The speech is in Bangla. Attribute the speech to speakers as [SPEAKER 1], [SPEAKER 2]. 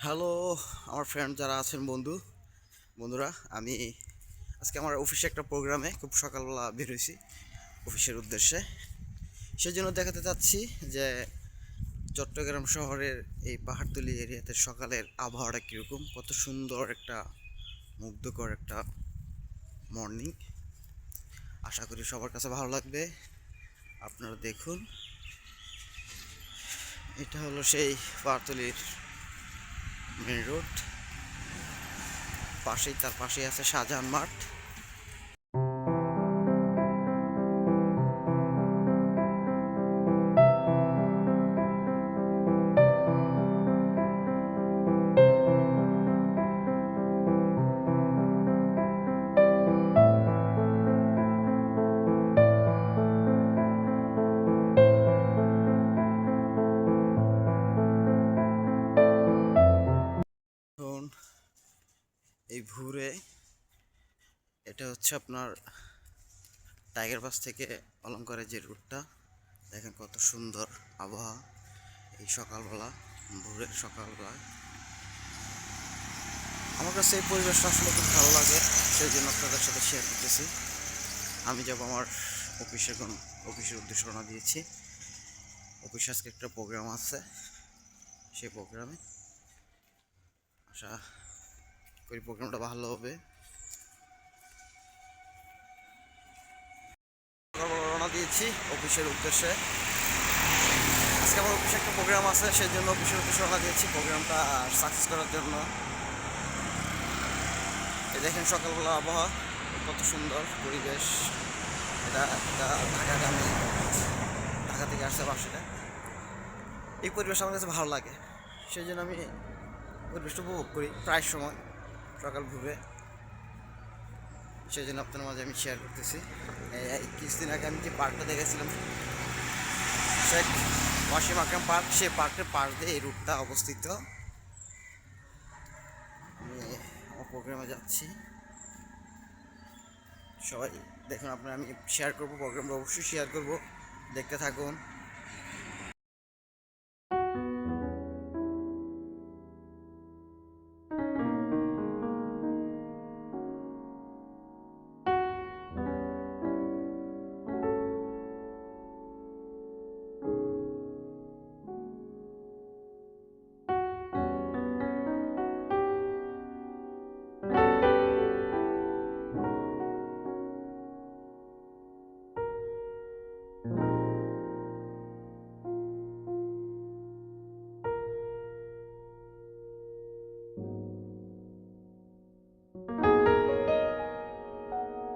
[SPEAKER 1] হ্যালো আমার ফ্রেন্ড যারা আছেন বন্ধুরা, আমি আজকে আমার অফিসে একটা প্রোগ্রামে খুব সকালবেলা বের হয়েছি অফিসের উদ্দেশ্যে। সেজন্য দেখাতে চাচ্ছি যে চট্টগ্রাম শহরের এই পাহাড়তলি এরিয়াতে সকালের আবহাওয়াটা কীরকম, কত সুন্দর একটা মুগ্ধকর একটা মর্নিং। আশা করি সবার কাছে ভালো লাগবে। আপনারা দেখুন, এটা হলো সেই পাহাড়তলির মেন রোড, তার পাশেই আছে শাহজাহান মাঠ। এই ভোরে এটা হচ্ছে আপনার টাইগার পাস থেকে অলঙ্কারের যে রুটটা, দেখেন কত সুন্দর আবহাওয়া এই সকালবেলা, ভোরের সকালবেলা। আমার কাছে এই পরিবেশটা আসলে খুব ভালো লাগে, সেই জন্য আপনাদের সাথে শেয়ার করতেছি। আমি যাব আমার অফিসের উদ্দেশ্যে রওনা দিয়েছি। অফিসে আজকে একটা প্রোগ্রাম আছে, সেই প্রোগ্রামে আশা করি প্রোগ্রামটা ভালো হবে। রওনা দিয়েছি অফিসের উদ্দেশ্যে। আজকে আমার অফিসে একটা প্রোগ্রাম আছে, সেই জন্য অফিসের উদ্দেশ্যে রওনা দিয়েছি প্রোগ্রামটা সাকসেস করার জন্য। এই দেখেন সকালবেলা আবহাওয়া কত সুন্দর পরিবেশ। এটা ঢাকা থেকে আসছে বাসটা। এই পরিবেশ আমার কাছে ভালো লাগে, সেই জন্য আমি পরিবেশটা উপভোগ করি প্রায় সময় সকাল ভোরে। সেই জন্য আপনার মাঝে আমি শেয়ার করতেছি। এই কিছুদিন আগে আমি যে পার্কটা দেখেছিলাম, শেখ ওয়াসিম আকরাম পার্ক, সেই পার্কের পাশ দিয়ে এই রুটটা অবস্থিত। আমি আমার প্রোগ্রামে যাচ্ছি, সবাই দেখুন। আমি শেয়ার করবো প্রোগ্রামটা, অবশ্যই শেয়ার করবো, দেখতে থাকুন।